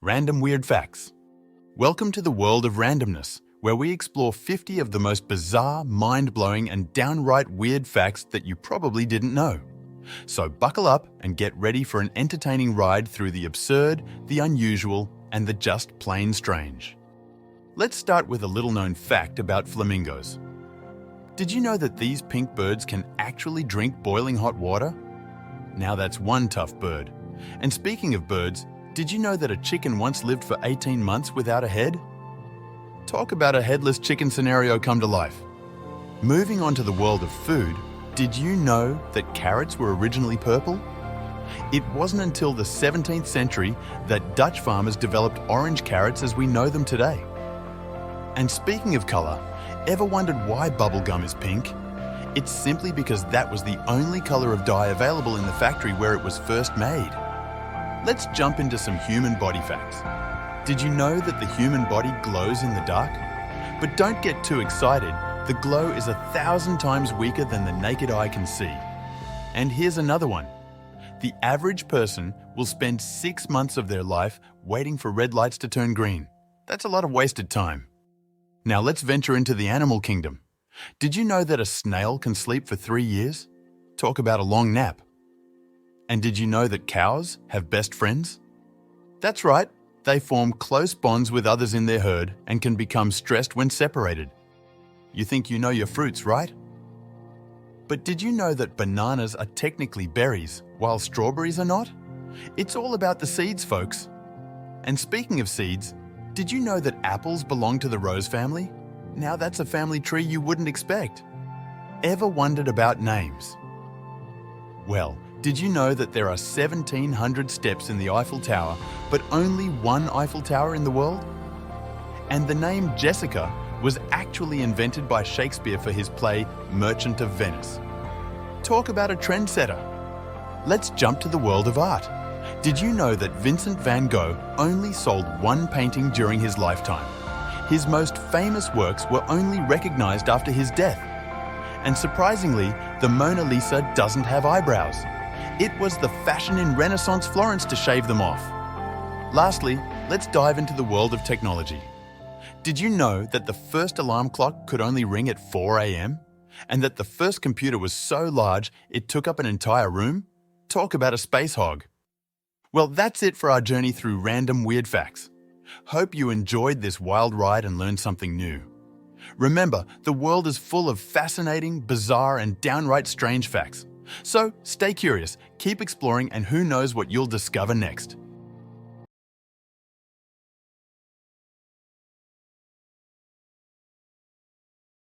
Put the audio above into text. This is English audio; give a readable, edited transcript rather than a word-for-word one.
Random Weird Facts. Welcome to the world of randomness, where we explore 50 of the most bizarre, mind-blowing, and downright weird facts that you probably didn't know. So buckle up and get ready for an entertaining ride through the absurd, the unusual, and the just plain strange. Let's start with a little-known fact about flamingos. Did you know that these pink birds can actually drink boiling hot water? Now that's one tough bird. And speaking of birds, did you know that a chicken once lived for 18 months without a head? Talk about a headless chicken scenario come to life. Moving on to the world of food, did you know that carrots were originally purple? It wasn't until the 17th century that Dutch farmers developed orange carrots as we know them today. And speaking of colour, ever wondered why bubblegum is pink? It's simply because that was the only colour of dye available in the factory where it was first made. Let's jump into some human body facts. Did you know that the human body glows in the dark? But don't get too excited. The glow is 1,000 times weaker than the naked eye can see. And here's another one. The average person will spend 6 months of their life waiting for red lights to turn green. That's a lot of wasted time. Now let's venture into the animal kingdom. Did you know that a snail can sleep for 3 years? Talk about a long nap. And did you know that cows have best friends? That's right, they form close bonds with others in their herd and can become stressed when separated. You think you know your fruits, right? But did you know that bananas are technically berries, while strawberries are not? It's all about the seeds, folks. And speaking of seeds, did you know that apples belong to the rose family? Now that's a family tree you wouldn't expect. Ever wondered about names? Well, did you know that there are 1,700 steps in the Eiffel Tower, but only one Eiffel Tower in the world? And the name Jessica was actually invented by Shakespeare for his play Merchant of Venice. Talk about a trendsetter. Let's jump to the world of art. Did you know that Vincent van Gogh only sold one painting during his lifetime? His most famous works were only recognized after his death. And surprisingly, the Mona Lisa doesn't have eyebrows. It was the fashion in Renaissance Florence to shave them off. Lastly, let's dive into the world of technology. Did you know that the first alarm clock could only ring at 4 a.m.? And that the first computer was so large it took up an entire room? Talk about a space hog. Well, that's it for our journey through random weird facts. Hope you enjoyed this wild ride and learned something new. Remember, the world is full of fascinating, bizarre, and downright strange facts. So stay curious, keep exploring, and who knows what you'll discover next.